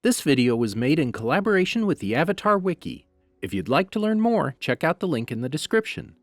This video was made in collaboration with the Avatar Wiki. If you'd like to learn more, check out the link in the description.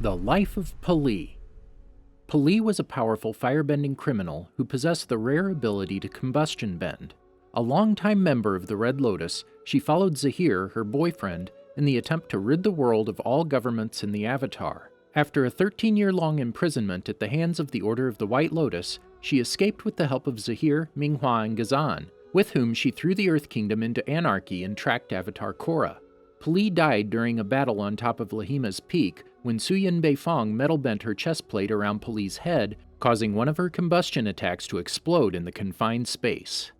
The Life of Pali. Pali was a powerful firebending criminal who possessed the rare ability to combustion bend. A longtime member of the Red Lotus, she followed Zaheer, her boyfriend, in the attempt to rid the world of all governments in the Avatar. After a 13-year-long imprisonment at the hands of the Order of the White Lotus, she escaped with the help of Zaheer, Ming-Hua, and Ghazan, with whom she threw the Earth Kingdom into anarchy and tracked Avatar Korra. Pali died during a battle on top of Laghima's peak when Suyin Beifong metalbent her chest plate around Pali's head, causing one of her combustion attacks to explode in the confined space.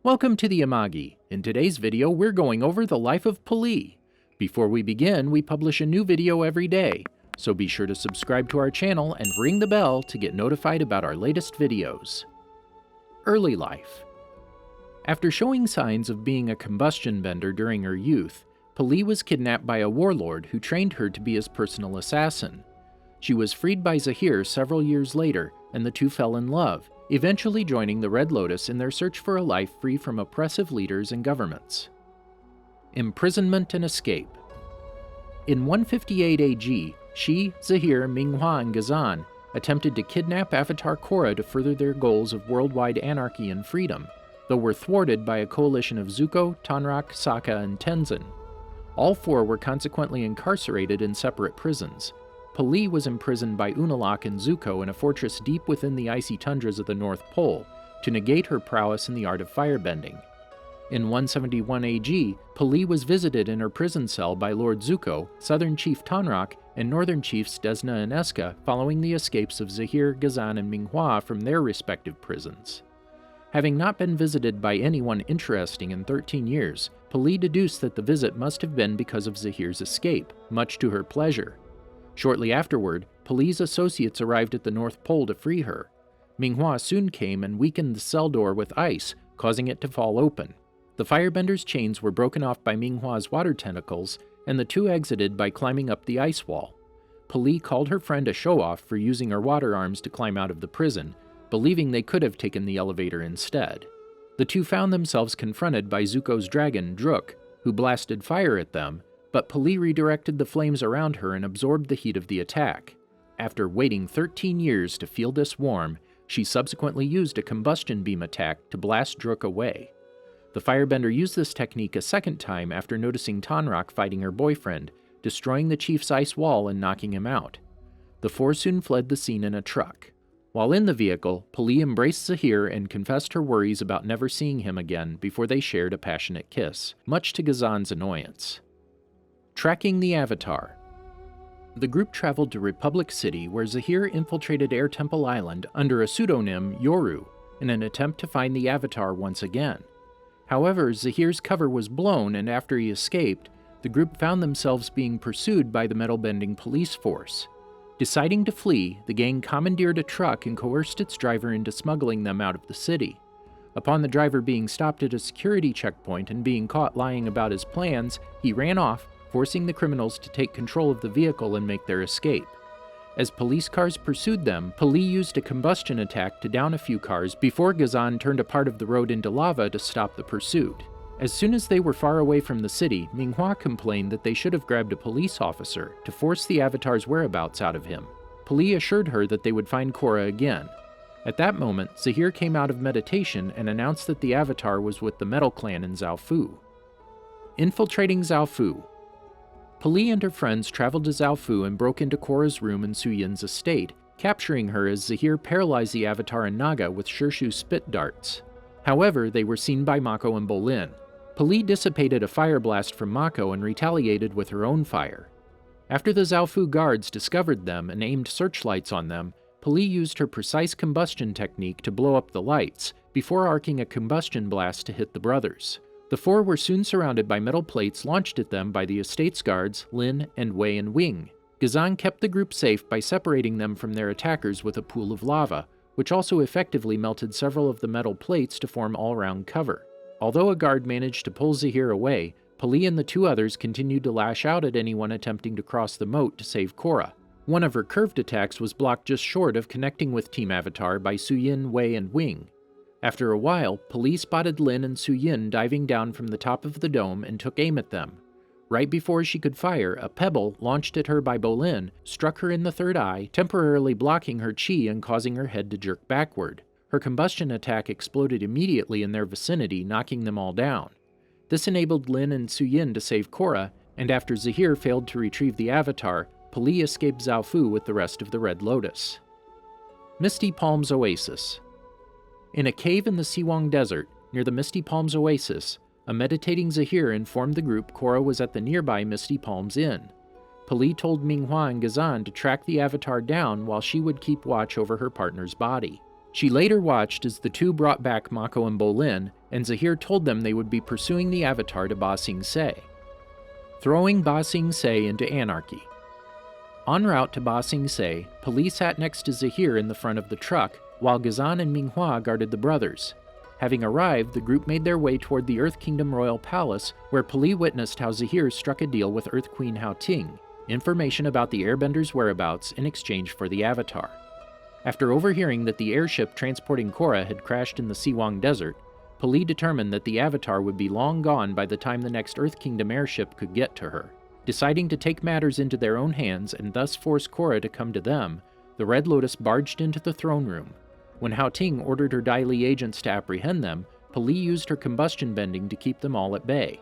Welcome to the Amagi. In today's video, we're going over the life of Pali. Before we begin, we publish a new video every day, so be sure to subscribe to our channel and ring the bell to get notified about our latest videos. Early life. After showing signs of being a combustion bender during her youth, Pali was kidnapped by a warlord who trained her to be his personal assassin. She was freed by Zaheer several years later, and the two fell in love, eventually joining the Red Lotus in their search for a life free from oppressive leaders and governments. Imprisonment and Escape. In 158 AG, she, Zaheer, Ming-Hua, and Ghazan attempted to kidnap Avatar Korra to further their goals of worldwide anarchy and freedom, though were thwarted by a coalition of Zuko, Tonraq, Sokka, and Tenzin. All four were consequently incarcerated in separate prisons. Pali was imprisoned by Unalaq and Zuko in a fortress deep within the icy tundras of the North Pole to negate her prowess in the art of firebending. In 171 AG, Pali was visited in her prison cell by Lord Zuko, Southern Chief Tonraq, and Northern Chiefs Desna and Eska following the escapes of Zaheer, Ghazan, and Ming-Hua from their respective prisons. Having not been visited by anyone interesting in 13 years, Pali deduced that the visit must have been because of Zaheer's escape, much to her pleasure. Shortly afterward, Pali's associates arrived at the North Pole to free her. Ming-Hua soon came and weakened the cell door with ice, causing it to fall open. The firebender's chains were broken off by Ming-Hua's water tentacles, and the two exited by climbing up the ice wall. Pali called her friend a show-off for using her water arms to climb out of the prison, believing they could have taken the elevator instead. The two found themselves confronted by Zuko's dragon, Druk, who blasted fire at them, but Pali redirected the flames around her and absorbed the heat of the attack. After waiting 13 years to feel this warm, she subsequently used a combustion beam attack to blast Druk away. The firebender used this technique a second time after noticing Tonraq fighting her boyfriend, destroying the chief's ice wall and knocking him out. The four soon fled the scene in a truck. While in the vehicle, Pali embraced Zaheer and confessed her worries about never seeing him again before they shared a passionate kiss, much to Ghazan's annoyance. Tracking the Avatar. The group traveled to Republic City, where Zaheer infiltrated Air Temple Island under a pseudonym, Yoru, in an attempt to find the Avatar once again. However, Zaheer's cover was blown, and after he escaped, the group found themselves being pursued by the metal-bending police force. Deciding to flee, the gang commandeered a truck and coerced its driver into smuggling them out of the city. Upon the driver being stopped at a security checkpoint and being caught lying about his plans, he ran off, forcing the criminals to take control of the vehicle and make their escape. As police cars pursued them, Pali used a combustion attack to down a few cars before Ghazan turned a part of the road into lava to stop the pursuit. As soon as they were far away from the city, Ming-Hua complained that they should have grabbed a police officer to force the Avatar's whereabouts out of him. Pali assured her that they would find Korra again. At that moment, Zaheer came out of meditation and announced that the Avatar was with the Metal Clan in Zaofu. Infiltrating Zaofu. Pali and her friends traveled to Zaofu and broke into Korra's room in Suyin's estate, capturing her as Zaheer paralyzed the Avatar and Naga with Shirshu spit darts. However, they were seen by Mako and Bolin. Pali dissipated a fire blast from Mako and retaliated with her own fire. After the Zaofu guards discovered them and aimed searchlights on them, Pali used her precise combustion technique to blow up the lights, before arcing a combustion blast to hit the brothers. The four were soon surrounded by metal plates launched at them by the estate's guards, Lin, and Wei and Wing. Ghazan kept the group safe by separating them from their attackers with a pool of lava, which also effectively melted several of the metal plates to form all-round cover. Although a guard managed to pull Zaheer away, Pali and the two others continued to lash out at anyone attempting to cross the moat to save Korra. One of her curved attacks was blocked just short of connecting with Team Avatar by Suyin, Wei, and Wing. After a while, police spotted Lin and Suyin diving down from the top of the dome and took aim at them. Right before she could fire, a pebble, launched at her by Bolin, struck her in the third eye, temporarily blocking her chi and causing her head to jerk backward. Her combustion attack exploded immediately in their vicinity, knocking them all down. This enabled Lin and Suyin to save Korra, and after Zaheer failed to retrieve the Avatar, Pali escaped Zaofu with the rest of the Red Lotus. Misty Palms Oasis. In a cave in the Siwang Desert, near the Misty Palms Oasis, a meditating Zaheer informed the group Korra was at the nearby Misty Palms Inn. Pali told Ming-Hua and Ghazan to track the Avatar down while she would keep watch over her partner's body. She later watched as the two brought back Mako and Bolin, and Zaheer told them they would be pursuing the Avatar to Ba Sing Se. Throwing Ba Sing Se into Anarchy. En route to Ba Sing Se, Pali sat next to Zaheer in the front of the truck, while Ghazan and Ming-Hua guarded the brothers. Having arrived, the group made their way toward the Earth Kingdom Royal Palace, where Pali witnessed how Zaheer struck a deal with Earth Queen Hao Ting, information about the Airbenders' whereabouts in exchange for the Avatar. After overhearing that the airship transporting Korra had crashed in the Siwang Desert, Pali determined that the Avatar would be long gone by the time the next Earth Kingdom airship could get to her. Deciding to take matters into their own hands and thus force Korra to come to them, the Red Lotus barged into the throne room. When Hao Ting ordered her Dai Li agents to apprehend them, Pali used her combustion bending to keep them all at bay.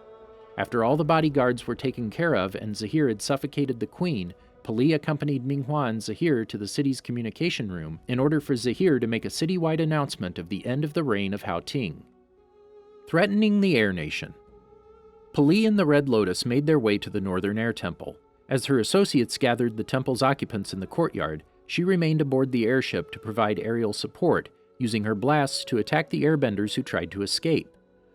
After all the bodyguards were taken care of and Zaheer had suffocated the queen, Pali accompanied Ming-Hua and Zaheer to the city's communication room in order for Zaheer to make a citywide announcement of the end of the reign of Hao Ting. Threatening the Air Nation. Pali and the Red Lotus made their way to the Northern Air Temple. As her associates gathered the temple's occupants in the courtyard, she remained aboard the airship to provide aerial support, using her blasts to attack the airbenders who tried to escape.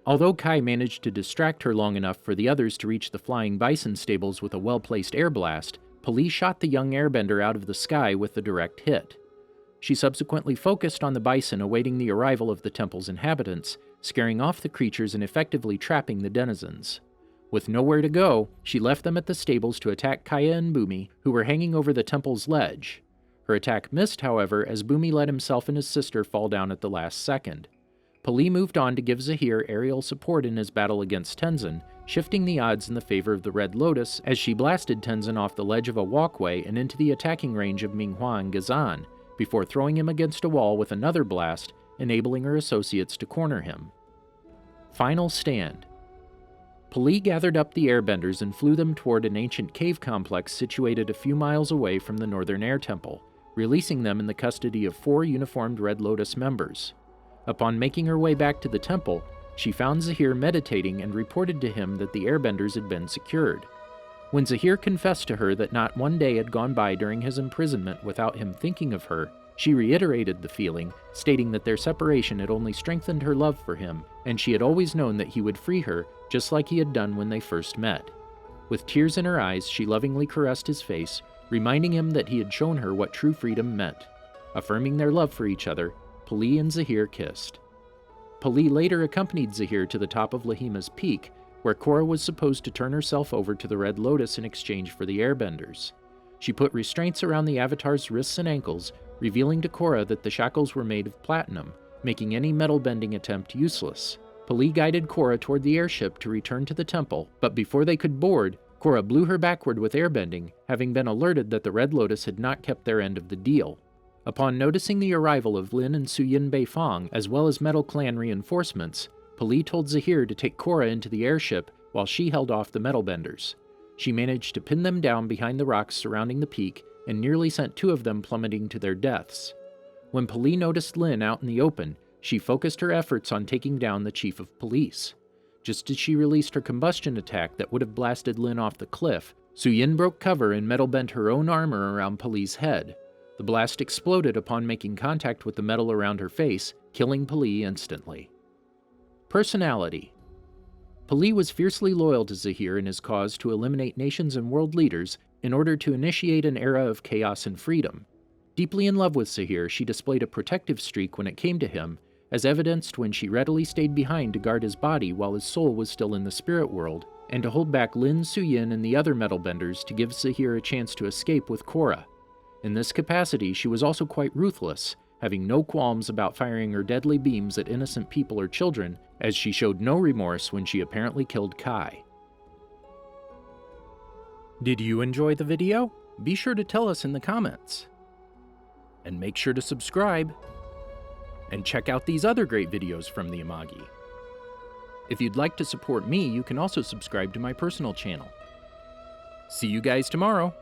Although Kai managed to distract her long enough for the others to reach the flying bison stables with a well-placed air blast, Pali shot the young airbender out of the sky with the direct hit. She subsequently focused on the bison awaiting the arrival of the temple's inhabitants, scaring off the creatures and effectively trapping the denizens. With nowhere to go, she left them at the stables to attack Kaya and Bumi, who were hanging over the temple's ledge. Her attack missed, however, as Bumi let himself and his sister fall down at the last second. Pali moved on to give Zaheer aerial support in his battle against Tenzin, shifting the odds in the favor of the Red Lotus as she blasted Tenzin off the ledge of a walkway and into the attacking range of Ming-Hua and Ghazan, before throwing him against a wall with another blast, enabling her associates to corner him. Final stand. Pali gathered up the airbenders and flew them toward an ancient cave complex situated a few miles away from the Northern Air Temple, releasing them in the custody of 4 uniformed Red Lotus members. Upon making her way back to the temple, she found Zaheer meditating and reported to him that the airbenders had been secured. When Zaheer confessed to her that not one day had gone by during his imprisonment without him thinking of her, she reiterated the feeling, stating that their separation had only strengthened her love for him, and she had always known that he would free her, just like he had done when they first met. With tears in her eyes, she lovingly caressed his face, reminding him that he had shown her what true freedom meant. Affirming their love for each other, Pali and Zaheer kissed. Pali later accompanied Zaheer to the top of Laghima's peak, where Korra was supposed to turn herself over to the Red Lotus in exchange for the airbenders. She put restraints around the Avatar's wrists and ankles, revealing to Korra that the shackles were made of platinum, making any metal bending attempt useless. Pali guided Korra toward the airship to return to the temple, but before they could board, Korra blew her backward with airbending, having been alerted that the Red Lotus had not kept their end of the deal. Upon noticing the arrival of Lin and Suyin Beifong, as well as Metal Clan reinforcements, Pali told Zaheer to take Korra into the airship while she held off the metal benders. She managed to pin them down behind the rocks surrounding the peak and nearly sent 2 of them plummeting to their deaths. When Pali noticed Lin out in the open, she focused her efforts on taking down the chief of police. Just as she released her combustion attack that would have blasted Lin off the cliff, Suyin broke cover and metal bent her own armor around Pali's head. The blast exploded upon making contact with the metal around her face, killing Pali instantly. Personality. Pali was fiercely loyal to Zaheer in his cause to eliminate nations and world leaders in order to initiate an era of chaos and freedom. Deeply in love with Zaheer, she displayed a protective streak when it came to him, as evidenced when she readily stayed behind to guard his body while his soul was still in the spirit world, and to hold back Lin, Suyin, and the other metalbenders to give Zaheer a chance to escape with Korra. In this capacity, she was also quite ruthless, having no qualms about firing her deadly beams at innocent people or children, as she showed no remorse when she apparently killed Kai. Did you enjoy the video? Be sure to tell us in the comments. And make sure to subscribe. And check out these other great videos from the Amagi. If you'd like to support me, you can also subscribe to my personal channel. See you guys tomorrow!